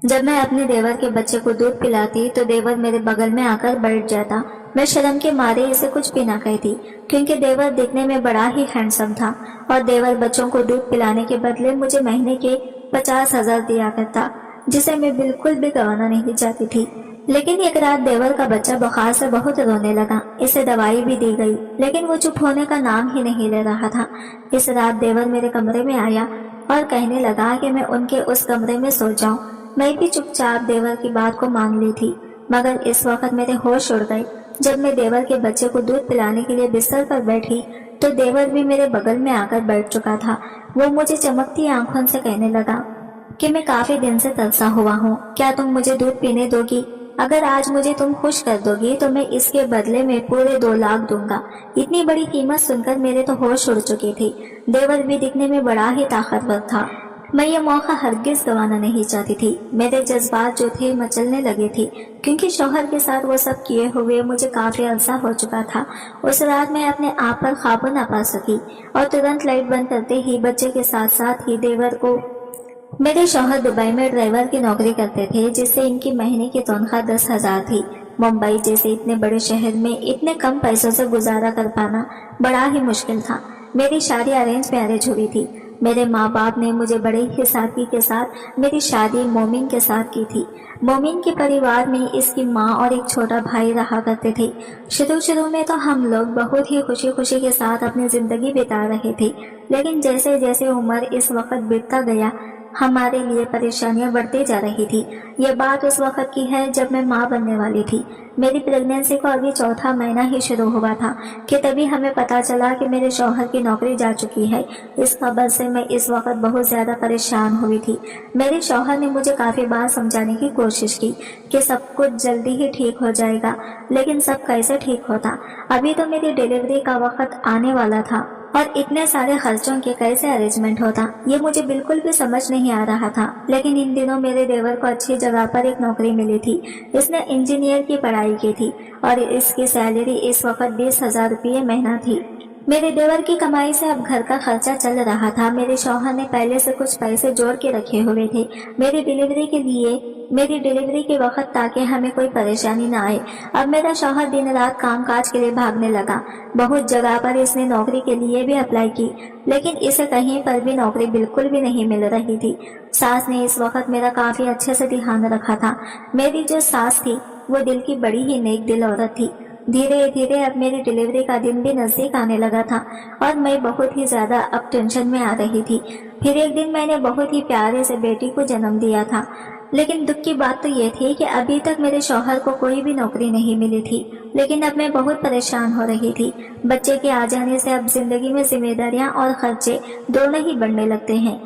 जब मैं अपने देवर के बच्चे को दूध पिलाती तो देवर मेरे बगल में आकर बैठ जाता। मैं शर्म के मारे इसे कुछ भी ना कहती, क्योंकि देवर दिखने में बड़ा ही हैंडसम था और देवर बच्चों को दूध पिलाने के बदले मुझे महीने के 50,000 दिया करता, जिसे मैं बिल्कुल भी गंवाना नहीं चाहती थी। लेकिन एक रात देवर का बच्चा बुखार से बहुत रोने लगा। इसे दवाई भी दी गई, लेकिन वो चुप होने का नाम ही नहीं ले रहा था। इस रात देवर मेरे कमरे में आया और कहने लगा कि मैं उनके उस कमरे में सो जाऊं। मैं भी चुपचाप देवर की बात को मान ली थी, मगर इस वक्त मेरे होश उड़ गए। जब मैं देवर के बच्चे को दूध पिलाने के लिए बिस्तर पर बैठी तो देवर भी मेरे बगल में आकर बैठ चुका था। वो मुझे चमकती आंखों से कहने लगा कि मैं काफी दिन से तरसा हुआ हूँ, क्या तुम मुझे दूध पीने दोगी? अगर आज मुझे तुम खुश कर दोगी तो मैं इसके बदले में पूरे 2 लाख दूंगा। इतनी बड़ी कीमत सुनकर मेरे तो होश उड़ चुके थे। देवर भी दिखने में बड़ा ही ताकतवर था। मैं ये मौका हरगिज गंवाना नहीं चाहती थी। मेरे जज्बात जो थे मचलने लगे थे, क्योंकि शौहर के साथ वो सब किए हुए मुझे काफी अरसा हो चुका था। उस रात मैं अपने आप पर काबू न पा सकी और तुरंत लाइट बंद करते ही बच्चे के साथ साथ ही देवर को मेरे शौहर दुबई में ड्राइवर की नौकरी करते थे, जिससे इनकी महीने की तनख्वाह 10,000 थी। मुंबई जैसे इतने बड़े शहर में इतने कम पैसों से गुजारा कर पाना बड़ा ही मुश्किल था। मेरी शादी अरेंज मैरिज हुई थी। मेरे माँ बाप ने मुझे बड़े ही सादगी के साथ मेरी शादी मोमिन के साथ की थी। मोमिन के परिवार में इसकी माँ और एक छोटा भाई रहा करते थे। शुरू में तो हम लोग बहुत ही खुशी खुशी के साथ अपनी जिंदगी बिता रहे थे, लेकिन जैसे जैसे उम्र इस वक्त बीतता गया हमारे लिए परेशानियां बढ़ती जा रही थी। ये बात उस वक्त की है जब मैं माँ बनने वाली थी। मेरी प्रेगनेंसी को अभी 4था महीना ही शुरू हुआ था कि तभी हमें पता चला कि मेरे शौहर की नौकरी जा चुकी है। इस खबर से मैं इस वक्त बहुत ज्यादा परेशान हुई थी। मेरे शौहर ने मुझे काफी बार समझाने की कोशिश की कि सब कुछ जल्दी ही ठीक हो जाएगा, लेकिन सब कैसे ठीक होता। अभी तो मेरी डिलीवरी का वक्त आने वाला था और इतने सारे खर्चों के कैसे अरेंजमेंट होता, ये मुझे बिल्कुल भी समझ नहीं आ रहा था। लेकिन इन दिनों मेरे देवर को अच्छी जगह पर एक नौकरी मिली थी। इसने इंजीनियर की पढ़ाई की थी और इसकी सैलरी इस वक्त 20,000 रुपये महीना थी। मेरे देवर की कमाई से अब घर का खर्चा चल रहा था। मेरे शौहर ने पहले से कुछ पैसे जोड़ के रखे हुए थे मेरी डिलीवरी के वक्त, ताकि हमें कोई परेशानी न आए। अब मेरा शौहर दिन रात काम काज के लिए भागने लगा। बहुत जगह पर इसने नौकरी के लिए भी अप्लाई की, लेकिन इसे कहीं पर भी नौकरी बिल्कुल भी नहीं मिल रही थी। सास ने इस वक्त मेरा काफी अच्छे से ध्यान रखा था। मेरी जो सास थी वो दिल की बड़ी ही नेक दिल औरत थी। धीरे धीरे अब मेरी डिलीवरी का दिन भी नजदीक आने लगा था और मैं बहुत ही ज्यादा अब टेंशन में आ रही थी। फिर एक दिन मैंने बहुत ही प्यारे से बेटी को जन्म दिया था, लेकिन दुख की बात तो ये थी कि अभी तक मेरे शौहर को कोई भी नौकरी नहीं मिली थी। लेकिन अब मैं बहुत परेशान हो रही थी। बच्चे के आ जाने से अब जिंदगी में जिम्मेदारियां और खर्चे दोनों ही बढ़ने लगते हैं।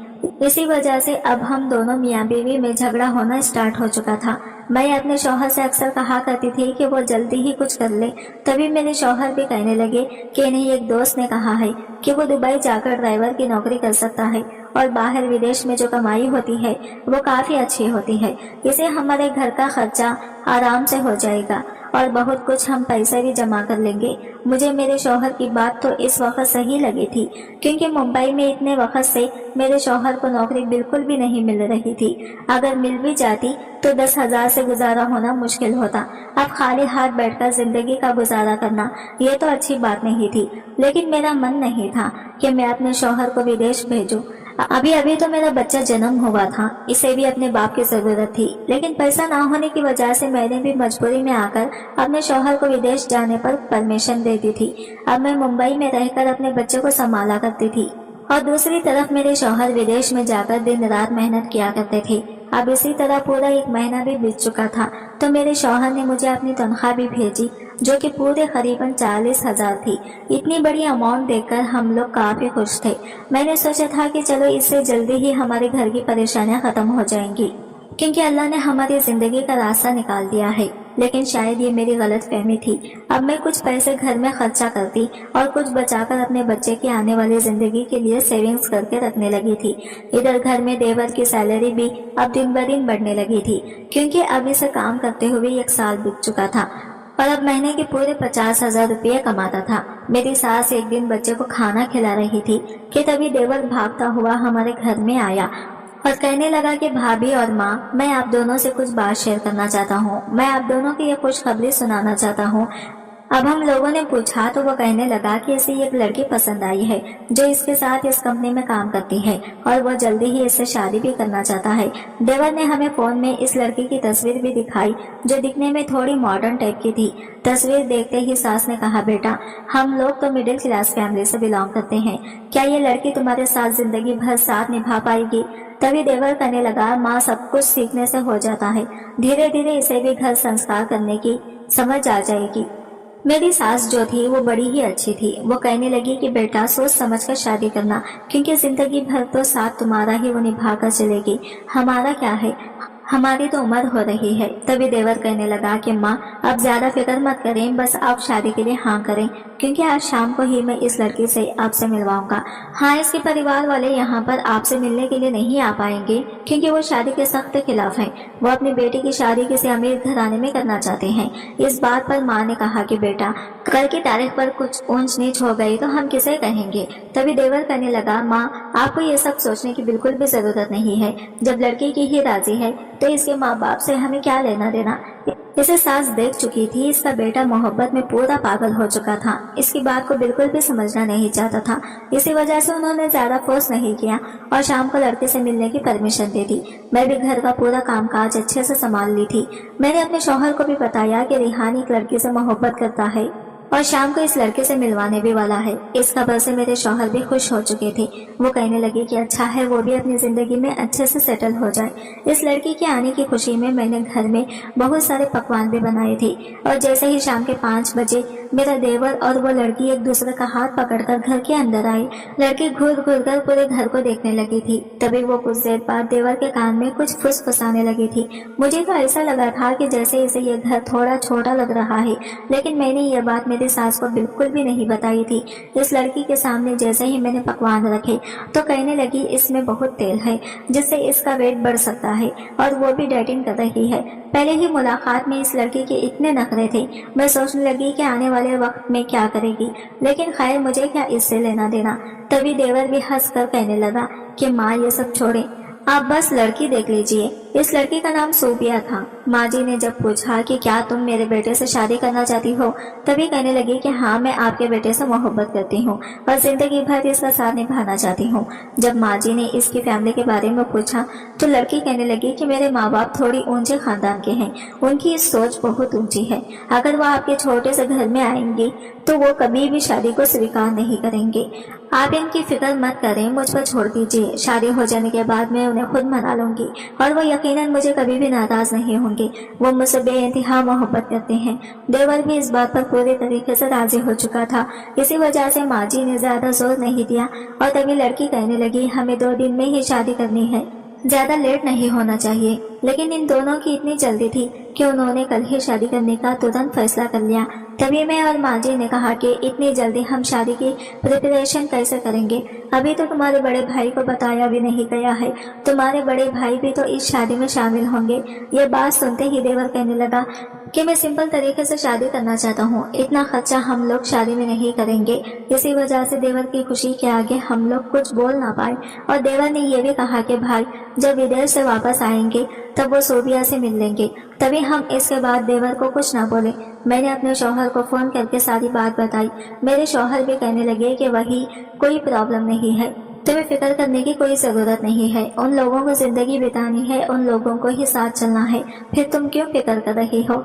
इसी वजह से अब हम दोनों मियाँ बीवी में झगड़ा होना स्टार्ट हो चुका था। मैं अपने शौहर से अक्सर कहा करती थी कि वो जल्दी ही कुछ कर ले। तभी मेरे शौहर भी कहने लगे कि नहीं, एक दोस्त ने कहा है कि वो दुबई जाकर ड्राइवर की नौकरी कर सकता है और बाहर विदेश में जो कमाई होती है वो काफी अच्छी होती है। इसे हमारे घर का खर्चा आराम से हो जाएगा और बहुत कुछ हम पैसे भी जमा कर लेंगे। मुझे मेरे शौहर की बात तो इस वक्त सही लगी थी, क्योंकि मुंबई में इतने वक्त से मेरे शौहर को नौकरी बिल्कुल भी नहीं मिल रही थी। अगर मिल भी जाती तो 10,000 से गुजारा होना मुश्किल होता। अब खाली हाथ बैठकर जिंदगी का गुजारा करना ये तो अच्छी बात नहीं थी, लेकिन मेरा मन नहीं था कि मैं अपने शौहर को विदेश भेजूं। अभी अभी तो मेरा बच्चा जन्म हुआ था, इसे भी अपने बाप की जरूरत थी, लेकिन पैसा ना होने की वजह से मैंने भी मजबूरी में आकर अपने शौहर को विदेश जाने पर परमिशन दे दी थी। अब मैं मुंबई में रहकर अपने बच्चे को संभाला करती थी और दूसरी तरफ मेरे शौहर विदेश में जाकर दिन रात मेहनत किया करते थे। अब इसी तरह पूरा 1 महीना भी बीत चुका था तो मेरे शौहर ने मुझे अपनी तनख्वाह भी भेजी, जो कि पूरे करीबन 40,000 थी। इतनी बड़ी अमाउंट देखकर हम लोग काफी खुश थे। मैंने सोचा था कि चलो इससे जल्दी ही हमारे घर की परेशानियां खत्म हो जाएंगी, क्योंकि अल्लाह ने हमारी जिंदगी का रास्ता निकाल दिया है। लेकिन शायद ये मेरी गलत फहमी थी। अब मैं कुछ पैसे घर में खर्चा करती और कुछ बचाकर अपने बच्चे की आने वाली जिंदगी के लिए सेविंग्स करके रखने लगी थी। इधर घर में देवर की सैलरी भी अब दिन ब दिन बढ़ने लगी थी, क्योंकि अब इसे काम करते हुए 1 साल बीत चुका था और अब महीने के पूरे 50,000 रुपये कमाता था। मेरी सास एक दिन बच्चे को खाना खिला रही थी कि तभी देवर भागता हुआ हमारे घर में आया और कहने लगा कि भाभी और माँ, मैं आप दोनों से कुछ बात शेयर करना चाहता हूँ। मैं आप दोनों की ये खुशखबरी सुनाना चाहता हूँ। अब हम लोगों ने पूछा तो वो कहने लगा कि इसे एक लड़की पसंद आई है जो इसके साथ इस कंपनी में काम करती है और वो जल्दी ही इससे शादी भी करना चाहता है। देवर ने हमें फोन में इस लड़की की तस्वीर भी दिखाई जो दिखने में थोड़ी मॉडर्न टाइप की थी। तस्वीर देखते ही सास ने कहा, बेटा हम लोग तो मिडिल क्लास फैमिली से बिलोंग करते हैं, क्या ये लड़की तुम्हारे साथ जिंदगी भर साथ निभा पाएगी? तभी देवर कहने लगा, माँ सब कुछ सीखने से हो जाता है, धीरे धीरे इसे भी घर संस्कार करने की समझ आ जाएगी। मेरी सास जो थी वो बड़ी ही अच्छी थी। वो कहने लगी कि बेटा सोच समझ कर शादी करना, क्योंकि जिंदगी भर तो साथ तुम्हारा ही वो निभा कर चलेगी, हमारा क्या है, हमारी तो उम्र हो रही है। तभी देवर कहने लगा कि माँ आप ज्यादा फिक्र मत करें, बस आप शादी के लिए हाँ करें, क्योंकि आज शाम को ही मैं इस लड़की से आपसे मिलवाऊंगा। हाँ, इसके परिवार वाले यहाँ पर आपसे मिलने के लिए नहीं आ पाएंगे क्योंकि वो शादी के सख्त खिलाफ हैं। वो अपनी बेटी की शादी किसी अमीर घराने में करना चाहते हैं। इस बात पर माँ ने कहा कि बेटा कल की तारीख पर कुछ ऊंच नीच हो गई तो हम किसे कहेंगे? तभी देवर कहने लगा, माँ आपको ये सब सोचने की बिल्कुल भी जरूरत नहीं है। जब लड़की की ही राजी है तो इसके माँ बाप से हमें क्या लेना देना। इसे सास देख चुकी थी, इसका बेटा मोहब्बत में पूरा पागल हो चुका था, इसकी बात को बिल्कुल भी समझना नहीं चाहता था। इसी वजह से उन्होंने ज्यादा फोर्स नहीं किया और शाम को लड़के से मिलने की परमिशन दे दी। मैं भी घर का पूरा कामकाज अच्छे से संभाल ली थी। मैंने अपने शौहर को भी बताया कि रिहान एक लड़की से मोहब्बत करता है और शाम को इस लड़के से मिलवाने भी वाला है। इस खबर से मेरे शौहर भी खुश हो चुके थे। वो कहने लगे कि अच्छा है वो भी अपनी जिंदगी में अच्छे से सेटल हो जाए। इस लड़की के आने की खुशी में मैंने घर में बहुत सारे पकवान भी बनाए थे और जैसे ही शाम के 5 बजे मेरा देवर और वो लड़की एक दूसरे का हाथ पकड़कर घर के अंदर आए। लड़की घूर घूर कर पूरे घर को देखने लगी थी। तभी वो कुछ देर बाद देवर के कान में कुछ फुसफुसाने लगी थी। मुझे तो ऐसा लगा था कि जैसे इसे ये घर थोड़ा छोटा लग रहा है, लेकिन मैंने ये बात मेरी सास को बिल्कुल भी नहीं बताई थी। इस लड़की के सामने जैसे ही मैंने पकवान रखे तो कहने लगी इसमें बहुत तेल है जिससे इसका वेट बढ़ सकता है और वो भी डाइटिंग कर रही है। पहले ही मुलाकात में इस लड़की के इतने नखरे थे, मैं सोचने लगी कि आने वाले वक्त में क्या करेगी, लेकिन खैर मुझे क्या इससे लेना देना। तभी देवर भी हंसकर कहने लगा कि माँ ये सब छोड़े, आप बस लड़की देख लीजिए। इस लड़की का नाम सोबिया था। माँ जी ने जब पूछा कि क्या तुम मेरे बेटे से शादी करना चाहती हो, तभी कहने लगी कि हाँ मैं आपके बेटे से मोहब्बत करती हूँ और जिंदगी भर इसका साथ निभाना चाहती हूँ। जब माँ जी ने इसकी फैमिली के बारे में पूछा तो लड़की कहने लगी कि मेरे माँ बाप थोड़ी ऊंचे खानदान के हैं, उनकी सोच बहुत ऊंची है। अगर वो आपके छोटे से घर में आएंगी तो वो कभी भी शादी को स्वीकार नहीं करेंगे। आप इनकी फिक्र मत करें, मुझ पर छोड़ दीजिए। शादी हो जाने के बाद मैं उन्हें खुद मना लूंगी और वो यकीनन मुझे कभी भी नाराज नहीं होंगे। वो मुझसे बेइंतहा मोहब्बत करते हैं। देवर भी इस बात पर पूरे तरीके से राजी हो चुका था। इसी वजह से माँ जी ने ज्यादा जोर नहीं दिया और तभी लड़की कहने लगी हमें 2 दिन में ही शादी करनी है, ज्यादा लेट नहीं होना चाहिए। लेकिन इन दोनों की इतनी जल्दी थी कि उन्होंने कल ही शादी करने का तुरंत फैसला कर लिया। तभी मैं और माँ जी ने कहा कि इतनी जल्दी हम शादी की प्रिपरेशन कैसे करेंगे, अभी तो तुम्हारे बड़े भाई को बताया भी नहीं गया है, तुम्हारे बड़े भाई भी तो इस शादी में शामिल होंगे। ये बात सुनते ही देवर कहने लगा कि मैं सिंपल तरीके से शादी करना चाहता हूँ, इतना खर्चा हम लोग शादी में नहीं करेंगे। इसी वजह से देवर की खुशी के आगे हम लोग कुछ बोल ना पाए और देवर ने यह भी कहा कि भाई जब विदेश से वापस आएंगे तब वो सोबिया से मिल लेंगे। तभी हम इसके बाद देवर को कुछ ना बोले। मैंने अपने शौहर को फोन करके सारी बात बताई। मेरे शौहर भी कहने लगे कि वही कोई प्रॉब्लम नहीं है, तुम्हें फिक्र करने की कोई जरूरत नहीं है, उन लोगों को जिंदगी बितानी है, उन लोगों को ही साथ चलना है, फिर तुम क्यों फिक्र कर रही हो,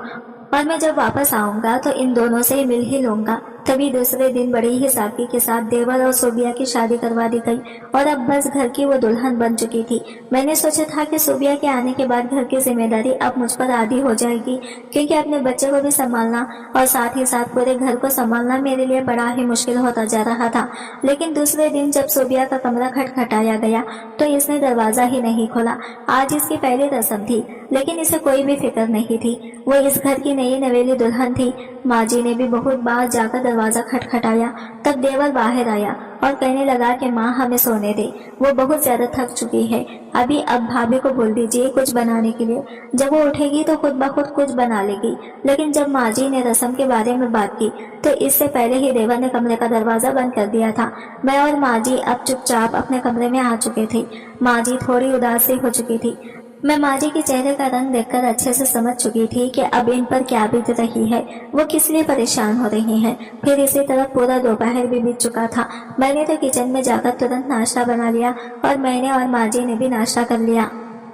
और मैं जब वापस आऊंगा तो इन दोनों से मिल ही लूंगा। तभी दूसरे दिन बड़ी ही सादगी के साथ देवर और सोबिया की शादी करवा दी गई और अब बस घर की वो दुल्हन बन चुकी थी। मैंने सोचा था कि सोबिया के आने के बाद घर की जिम्मेदारी अब मुझ पर आधी हो जाएगी, क्योंकि अपने बच्चे को भी संभालना और साथ ही साथ पूरे घर को संभालना मेरे लिए बड़ा ही मुश्किल होता जा रहा था। लेकिन दूसरे दिन जब सोबिया का कमरा खटखटाया गया तो इसने दरवाजा ही नहीं खोला। आज इसकी पहली रस्म थी, लेकिन इसे कोई भी फिक्र नहीं थी। वो इस घर की नई नवेली दुल्हन थी। माँ जी ने भी बहुत बार जाकर दरवाजा खटखटाया तब देवर बाहर आया और कहने लगा कि माँ हमें सोने दे, वो बहुत ज्यादा थक चुकी है। अभी अब भाभी को बोल दीजिए कुछ बनाने के लिए, जब वो उठेगी तो खुद ब खुद कुछ बना लेगी। लेकिन जब माँ जी ने रस्म के बारे में बात की तो इससे पहले ही देवर ने कमरे का दरवाजा बंद कर दिया था। मैं और माँ जी अब चुपचाप अपने कमरे में आ चुके थे। माँ जी थोड़ी उदास सी हो चुकी थी। मैं माँ जी के चेहरे का रंग देखकर अच्छे से समझ चुकी थी कि अब इन पर क्या बीत रही है, वो किस लिए परेशान हो रही हैं। फिर इसी तरह पूरा दोपहर भी बीत चुका था। मैंने तो किचन में जाकर तुरंत नाश्ता बना लिया और मैंने और माँ जी ने भी नाश्ता कर लिया।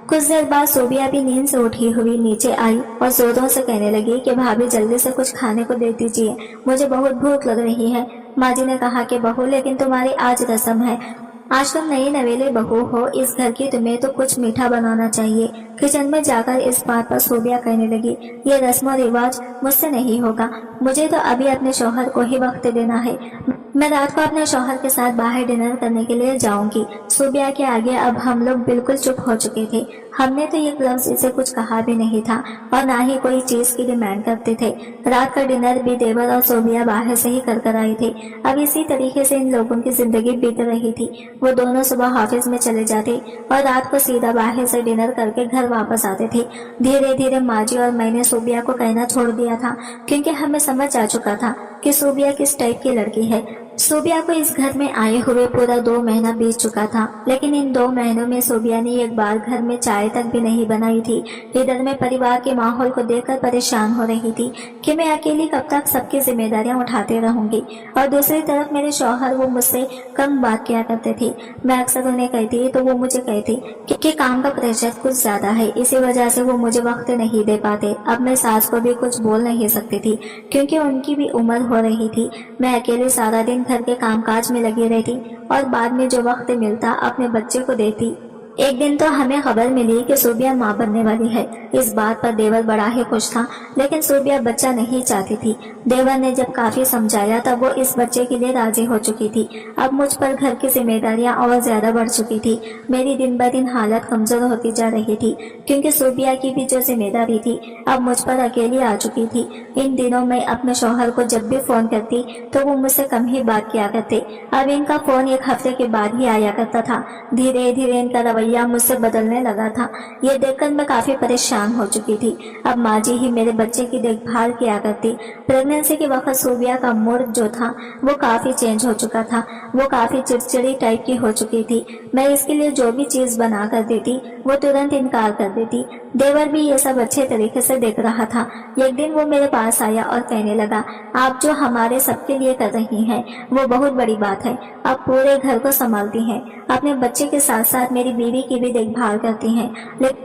कुछ देर बाद सोबिया भी नींद से उठी हुई नीचे आई और जोरों से कहने लगी कि भाभी जल्दी से कुछ खाने को दे दीजिए, मुझे बहुत भूख लग रही है। माँ जी ने कहा कि बहू लेकिन तुम्हारी आज रस्म है, आज तुम नई नवेली बहू हो इस घर की, तुम्हें तो कुछ मीठा बनाना चाहिए। किचन में जाकर इस बात पर सोबिया कहने लगी, ये रस्म और रिवाज मुझसे नहीं होगा, मुझे तो अभी अपने शौहर को ही वक्त देना है। मैं रात को अपने शौहर के साथ बाहर डिनर करने के लिए जाऊंगी। सोबिया के आगे अब हम लोग बिल्कुल चुप हो चुके थे। हमने तो ये लफ्ज इसे कुछ कहा भी नहीं था और ना ही कोई चीज की डिमांड करते थे। रात का डिनर भी देवर और सोबिया बाहर से ही कर आए थे। अब इसी तरीके से इन लोगों की जिंदगी बीत रही थी। वो दोनों सुबह ऑफिस में चले जाते और रात को सीधा बाहर से डिनर करके घर वापस आते थे। धीरे धीरे माँ जी और मैंने सोबिया को कहना छोड़ दिया था, क्योंकि हमें समझ आ चुका था कि सोबिया किस टाइप की लड़की है। सोबिया को इस घर में आए हुए पूरा 2 महीना बीत चुका था, लेकिन इन 2 महीनों में सोबिया ने एक बार घर में चाय तक भी नहीं बनाई थी। इधर मैं परिवार के माहौल को देखकर परेशान हो रही थी कि मैं अकेली कब तक सबकी जिम्मेदारियां उठाते रहूंगी, और दूसरी तरफ मेरे शौहर वो मुझसे कम बात किया करते थे। मैं अक्सर उन्हें कहती तो वो मुझे कहती कि काम का प्रेशर कुछ ज्यादा है, इसी वजह से वो मुझे वक्त नहीं दे पाते। अब मैं सास को भी कुछ बोल नहीं सकती थी क्योंकि उनकी भी उम्र हो रही थी। मैं अकेले सारा दिन घर के कामकाज में लगी रहती और बाद में जो वक्त मिलता अपने बच्चे को देती। एक दिन तो हमें खबर मिली कि सोबिया माँ बनने वाली है। इस बात पर देवर बड़ा ही खुश था, लेकिन सोबिया बच्चा नहीं चाहती थी। देवर ने जब काफी समझाया तब वो इस बच्चे के लिए राजी हो चुकी थी। अब मुझ पर घर की जिम्मेदारियां और ज्यादा बढ़ चुकी थी। मेरी दिन ब दिन हालत कमजोर होती जा रही थी, क्योंकि सोबिया की भी जो जिम्मेदारी थी अब मुझ पर अकेली आ चुकी थी। इन दिनों मैं अपने शौहर को जब भी फोन करती तो वो मुझसे कम ही बात किया करते। अब इनका फोन 1 हफ्ते के बाद ही आया करता था। धीरे धीरे इनका रवैया मुझसे बदलने लगा था। ये देखकर मैं काफी परेशान हो चुकी थी। अब माँ जी ही मेरे बच्चे की देखभाल किया करती। प्रेगनेंसी के वक्त सोबिया का मूड जो था वो काफी चेंज हो चुका था। वो काफी चिड़चिड़ी टाइप की हो चुकी थी। मैं इसके लिए जो भी चीज बना कर देती वो तुरंत इनकार कर देती। देवर भी ये सब अच्छे तरीके से देख रहा था। एक दिन वो मेरे पास आया और कहने लगा, आप जो हमारे सबके लिए कर रही हैं वो बहुत बड़ी बात है। आप पूरे घर को संभालती हैं, अपने बच्चे के साथ साथ मेरी बीवी की भी देखभाल करती हैं।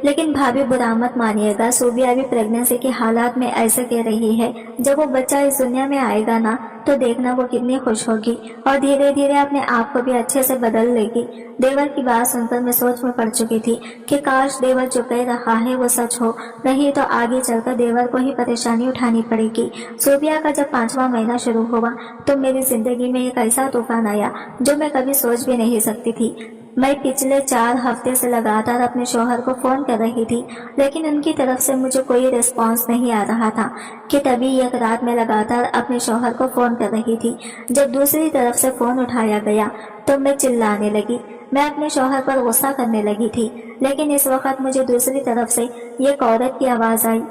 लेकिन भाभी बुरा मत मानिएगा, सोबिया भी प्रेगनेंसी के हालात में ऐसे कह रही है। जब वो बच्चा इस दुनिया में आएगा ना तो देखना वो कितनी खुश होगी और धीरे धीरे अपने आप को भी अच्छे से बदल लेगी। देवर की बात सुनकर मैं सोच में पड़ चुकी थी कि काश देवर जो कह रहा है वो सच हो, नहीं तो आगे चलकर देवर को ही परेशानी उठानी पड़ेगी। सोबिया का जब 5वां महीना शुरू हुआ तो मेरी जिंदगी में एक ऐसा तूफान आया जो मैं कभी सोच भी नहीं सकती थी। मैं पिछले 4 हफ्ते से लगातार अपने शौहर को फोन कर रही थी, लेकिन उनकी तरफ से मुझे कोई रिस्पांस नहीं आ रहा था कि तभी एक रात में लगातार अपने शौहर को फोन कर रही थी। जब दूसरी तरफ से फोन उठाया गया तो मैं चिल्लाने लगी। मैं अपने शौहर पर गुस्सा करने लगी थी, लेकिन इस वक्त मुझे दूसरी तरफ से एक औरत की आवाज आई।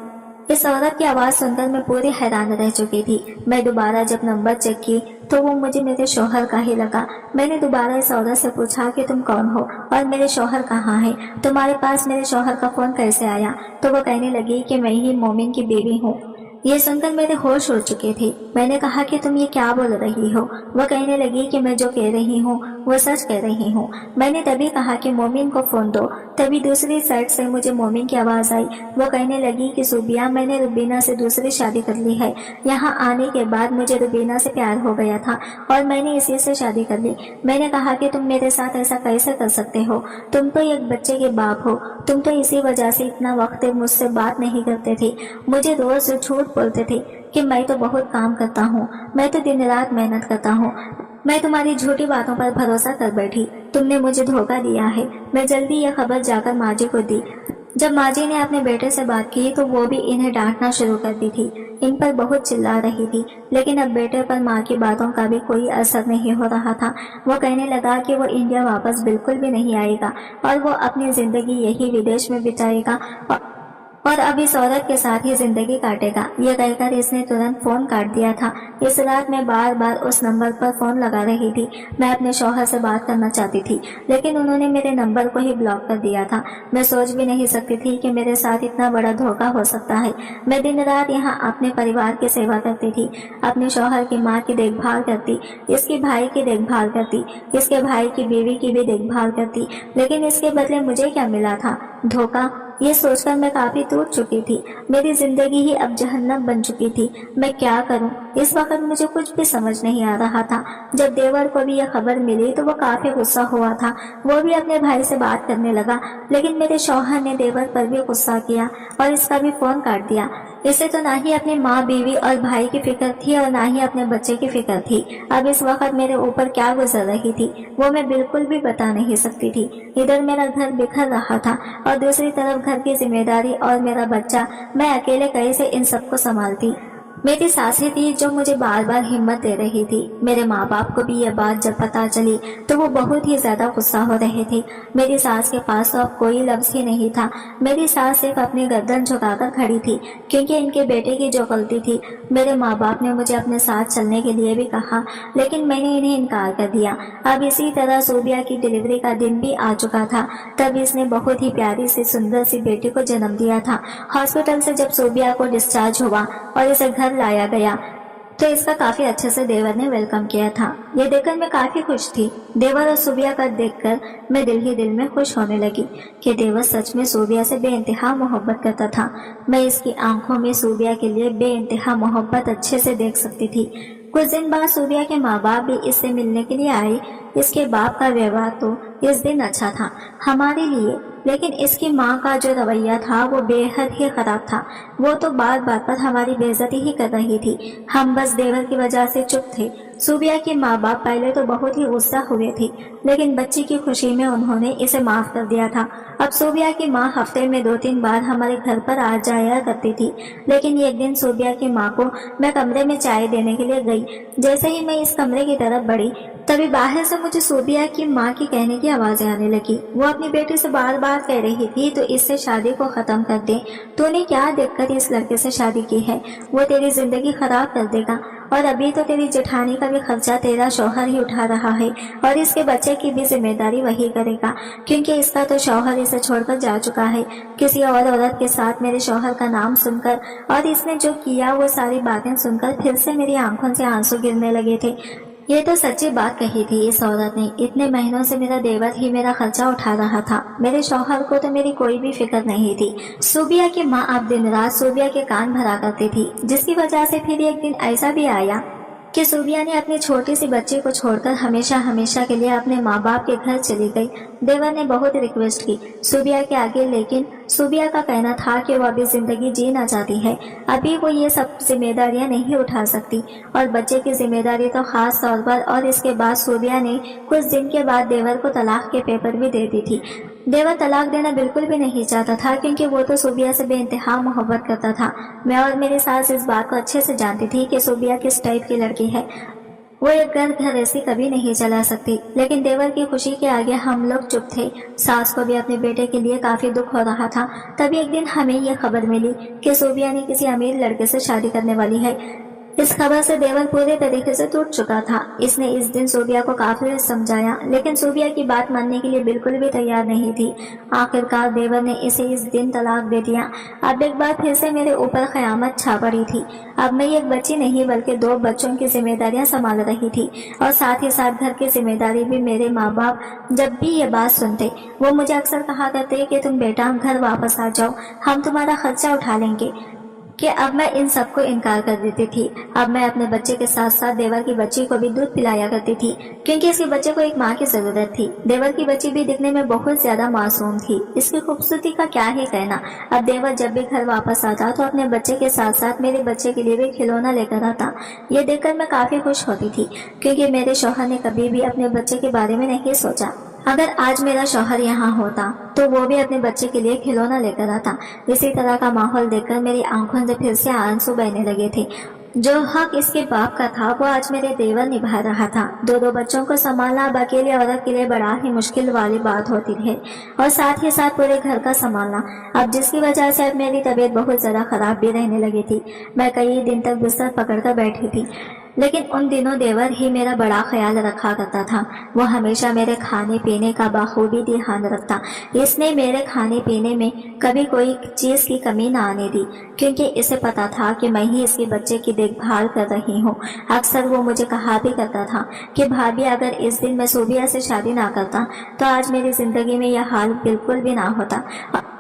इस औरत की आवाज सुनकर मैं पूरी हैरान रह चुकी थी। मैं दोबारा जब नंबर चेक की तो वो मुझे मेरे शौहर का ही लगा। मैंने दोबारा इस औरत से पूछा कि तुम कौन हो और मेरे शौहर कहाँ हैं? तुम्हारे पास मेरे शौहर का फोन कैसे आया? तो वो कहने लगी कि मैं ही मोमिन की बीवी हूँ। ये सुनकर मेरे होश उड़ चुके थे। मैंने कहा कि तुम ये क्या बोल रही हो? वो कहने लगी कि मैं जो कह रही हूँ वो सच कह रही हूँ। मैंने तभी कहा कि मोमिन को फोन दो। तभी दूसरी साइड से मुझे मोमिन की आवाज आई। वो कहने लगी कि सोबिया, मैंने रुबीना से दूसरी शादी कर ली है। यहाँ आने के बाद मुझे रुबीना से प्यार हो गया था और मैंने इसी से शादी कर ली। मैंने कहा कि तुम मेरे साथ ऐसा कैसे कर सकते हो? तुम तो एक बच्चे के बाप हो। तुम तो इसी वजह से इतना वक्त मुझसे बात नहीं करते थे। मुझे रोज झूठ बोलते थे कि मैं तो बहुत काम करता हूँ, मैं तो दिन रात मेहनत करता हूँ। मैं तुम्हारी झूठी बातों पर भरोसा कर बैठी। तुमने मुझे धोखा दिया है। मैं जल्दी यह खबर जाकर माँ जी को दी। जब माँ जी ने अपने बेटे से बात की तो वो भी इन्हें डांटना शुरू कर दी थी। इन पर बहुत चिल्ला रही थी, लेकिन अब बेटे पर माँ की बातों का भी कोई असर नहीं हो रहा था। वो कहने लगा कि वो इंडिया वापस बिल्कुल भी नहीं आएगा और वो अपनी जिंदगी यही विदेश में बिताएगा और अब इस औरत के साथ ही जिंदगी काटेगा। ये कहकर इसने तुरंत फोन काट दिया था। इस रात मैं बार बार उस नंबर पर फोन लगा रही थी। मैं अपने शौहर से बात करना चाहती थी, लेकिन उन्होंने मेरे नंबर को ही ब्लॉक कर दिया था। मैं सोच भी नहीं सकती थी कि मेरे साथ इतना बड़ा धोखा हो सकता है। मैं दिन रात यहाँ अपने परिवार की सेवा करती थी, अपने शौहर की माँ की देखभाल करती, इसके भाई की देखभाल करती, इसके भाई की बीवी की भी देखभाल करती, लेकिन इसके बदले मुझे क्या मिला था? धोखा। ये सोचकर मैं काफी टूट चुकी थी। मेरी जिंदगी ही अब जहन्नम बन चुकी थी। मैं क्या करूं? इस वक्त मुझे कुछ भी समझ नहीं आ रहा था। जब देवर को भी यह खबर मिली तो वो काफी गुस्सा हुआ था। वो भी अपने भाई से बात करने लगा, लेकिन मेरे शौहर ने देवर पर भी गुस्सा किया और इसका भी फोन काट दिया। इसे तो ना ही अपनी माँ, बीवी और भाई की फिक्र थी और ना ही अपने बच्चे की फिक्र थी। अब इस वक्त मेरे ऊपर क्या गुजर रही थी वो मैं बिल्कुल भी बता नहीं सकती थी। इधर मेरा घर बिखर रहा था और दूसरी तरफ घर की जिम्मेदारी और मेरा बच्चा। मैं अकेले कैसे इन सबको संभालती? मेरी सासें थी जो मुझे बार बार हिम्मत दे रही थी। मेरे माँ बाप को भी यह बात जब पता चली तो वो बहुत ही ज्यादा गुस्सा हो रहे थे। मेरी सास के पास तो अब कोई लफ्ज ही नहीं था। मेरी सास सिर्फ अपनी गर्दन झुकाकर खड़ी थी, क्योंकि इनके बेटे की जो गलती थी। मेरे माँ बाप ने मुझे अपने साथ चलने के लिए भी कहा, लेकिन मैंने इन्हें इनकार कर दिया। अब इसी तरह सूबिया की डिलीवरी का दिन भी आ चुका था। तब इसने बहुत ही प्यारी सी सुंदर सी बेटी को जन्म दिया था। हॉस्पिटल से जब सूबिया को डिस्चार्ज हुआ और इसे घर लाया गया तो इसका काफी अच्छे से देवर ने वेलकम किया था। ये देखकर मैं काफी खुश थी। देवर और सूबिया का देखकर मैं दिल ही दिल में खुश होने लगी कि देवर सच में सूबिया से बेइंतहा मोहब्बत करता था। मैं इसकी आंखों में सूबिया के लिए बेइंतहा मोहब्बत अच्छे से देख सकती थी। कुछ दिन बाद सूबिया के माँ बाप भी इससे मिलने के लिए आए। इसके बाप का व्यवहार तो इस दिन अच्छा था हमारे लिए, लेकिन इसकी माँ का जो रवैया था वो बेहद ही खराब था। वो तो बार बार पर हमारी बेइज्जती ही कर रही थी। हम बस देवर की वजह से चुप थे। सूबिया के माँ बाप पहले तो बहुत ही गुस्सा हुए थे, लेकिन बच्ची की खुशी में उन्होंने इसे माफ कर दिया था। अब सूबिया की माँ हफ्ते में 2-3 बार हमारे घर पर आ जाया करती थी, लेकिन एक दिन सूबिया की माँ को मैं कमरे में चाय देने के लिए गई। जैसे ही मैं इस कमरे की तरफ बढ़ी तभी बाहर से मुझे सूबिया की माँ की कहने की आवाजें आने लगी। वो अपनी बेटी से बार बार कह रही थी तो इससे शादी को खत्म कर दे। तूने क्या देखकर इस लड़के से शादी की है? वो तेरी जिंदगी खराब कर देगा और अभी तो तेरी जेठानी का भी खर्चा तेरा शौहर ही उठा रहा है और इसके बच्चे की भी जिम्मेदारी वही करेगा, क्योंकि इसका तो शौहर इसे छोड़कर जा चुका है किसी और औरत के साथ। मेरे शौहर का नाम सुनकर और इसने जो किया वो सारी बातें सुनकर फिर से मेरी आंखों से आंसू गिरने लगे थे। ये तो सच्ची बात कही थी इस औरत ने। इतने महीनों से मेरा देवर ही मेरा खर्चा उठा रहा था। मेरे शौहर को तो मेरी कोई भी फिक्र नहीं थी। सूबिया की माँ अब दिन रात सूबिया के कान भरा करती थी, जिसकी वजह से फिर एक दिन ऐसा भी आया कि सूबिया ने अपनी छोटी सी बच्ची को छोड़कर हमेशा हमेशा के लिए अपने माँ बाप के घर चली गई। देवर ने बहुत रिक्वेस्ट की सूबिया के आगे, लेकिन सूबिया का कहना था कि वो अभी जिंदगी जीना चाहती है। अभी वो ये सब जिम्मेदारियां नहीं उठा सकती और बच्चे की जिम्मेदारी तो खास तौर पर। और इसके बाद सूबिया ने कुछ दिन के बाद देवर को तलाक के पेपर भी दे दी थी। देवर तलाक देना बिल्कुल भी नहीं चाहता था, क्योंकि वो तो सूबिया से बेइंतहा मोहब्बत करता था। मैं और मेरी सास इस बात को अच्छे से जानती थी कि सूबिया किस टाइप की लड़की है। वो एक घर ऐसी कभी नहीं चला सकती, लेकिन देवर की खुशी के आगे हम लोग चुप थे। सास को भी अपने बेटे के लिए काफी दुख हो रहा था। तभी एक दिन हमें यह खबर मिली कि सूबिया ने किसी अमीर लड़के से शादी करने वाली है। इस खबर से देवर पूरे तरीके से टूट चुका था। इसने इस दिन सूबिया को काफी समझाया, लेकिन सूबिया की बात मानने के लिए बिल्कुल भी तैयार नहीं थी। आखिरकार देवर ने इसे इस दिन तलाक दे दिया। अब एक बार फिर से मेरे ऊपर कयामत छा पड़ी थी। अब मैं एक बच्ची नहीं बल्कि 2 बच्चों की जिम्मेदारियां संभाल रही थी और साथ ही साथ घर की जिम्मेदारी भी। मेरे माँ बाप जब भी ये बात सुनते वो मुझे अक्सर कहा करते कि तुम बेटा घर वापस आ जाओ, हम तुम्हारा खर्चा उठा लेंगे। कि अब मैं इन सबको इनकार कर देती थी। अब मैं अपने बच्चे के साथ साथ देवर की बच्ची को भी दूध पिलाया करती थी, क्योंकि इसके बच्चे को एक माँ की जरूरत थी। देवर की बच्ची भी दिखने में बहुत ज्यादा मासूम थी। इसकी खूबसूरती का क्या ही कहना। अब देवर जब भी घर वापस आता तो अपने बच्चे के साथ साथ मेरे बच्चे के लिए भी खिलौना लेकर आता। ये देखकर मैं काफी खुश होती थी, क्योंकि मेरे शौहर ने कभी भी अपने बच्चे के बारे में नहीं सोचा। अगर आज मेरा शौहर यहाँ होता तो वो भी अपने बच्चे के लिए खिलौना लेकर आता। इसी तरह का माहौल देखकर मेरी आंखों से फिर से आंसू बहने लगे थे। जो हक इसके बाप का था वो आज मेरे देवर निभा रहा था। दो बच्चों को संभालना अब अकेली औरत के लिए बड़ा ही मुश्किल वाली बात होती है, और साथ ही साथ पूरे घर का संभालना, अब जिसकी वजह से अब मेरी तबीयत बहुत ज्यादा खराब भी रहने लगी थी। मैं कई दिन तक बिस्तर पकड़कर बैठी थी, लेकिन उन दिनों देवर ही मेरा बड़ा ख्याल रखा करता था। वो हमेशा मेरे खाने पीने का बखूबी ध्यान रखता। इसने मेरे खाने पीने में कभी कोई चीज की कमी ना आने दी, क्योंकि इसे पता था कि मैं ही इसके बच्चे की देखभाल कर रही हूँ। अक्सर वो मुझे कहा भी करता था कि भाभी, अगर इस दिन मैं सूबिया से शादी ना करता तो आज मेरी जिंदगी में यह हाल बिल्कुल भी ना होता,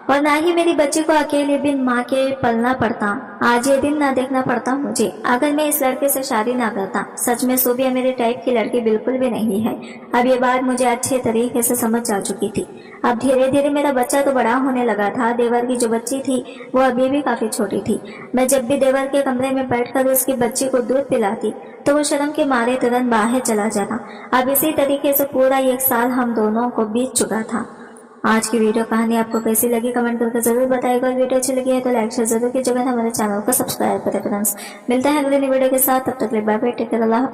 और ना ही मेरी बच्ची को अकेले बिन माँ के पलना पड़ता। आज ये दिन ना देखना पड़ता मुझे अगर मैं इस लड़के से शादी ना करता। सच में सूबिया मेरे टाइप की लड़की बिल्कुल भी नहीं है। अब ये बात मुझे अच्छे तरीके से समझ आ चुकी थी। अब धीरे धीरे मेरा बच्चा तो बड़ा होने लगा था। देवर की जो बच्ची थी वो अभी भी काफी छोटी थी। मैं जब भी देवर के कमरे में बैठकर उसकी बच्ची को दूध पिलाती तो वो शर्म के मारे तुरंत बाहर चला जाता। अब इसी तरीके से पूरा 1 साल हम दोनों को बीत चुका था। आज की वीडियो कहानी आपको कैसी लगी कमेंट करके जरूर बताइएगा। वीडियो अच्छी लगी है तो लाइक शेयर जरूर कीजिएगा। हमारे चैनल को सब्सक्राइब करें फ्रेंड्स। मिलता है अगले वीडियो के साथ, तब तक के लिए बाय बाय, टेक केयर, अल्लाह।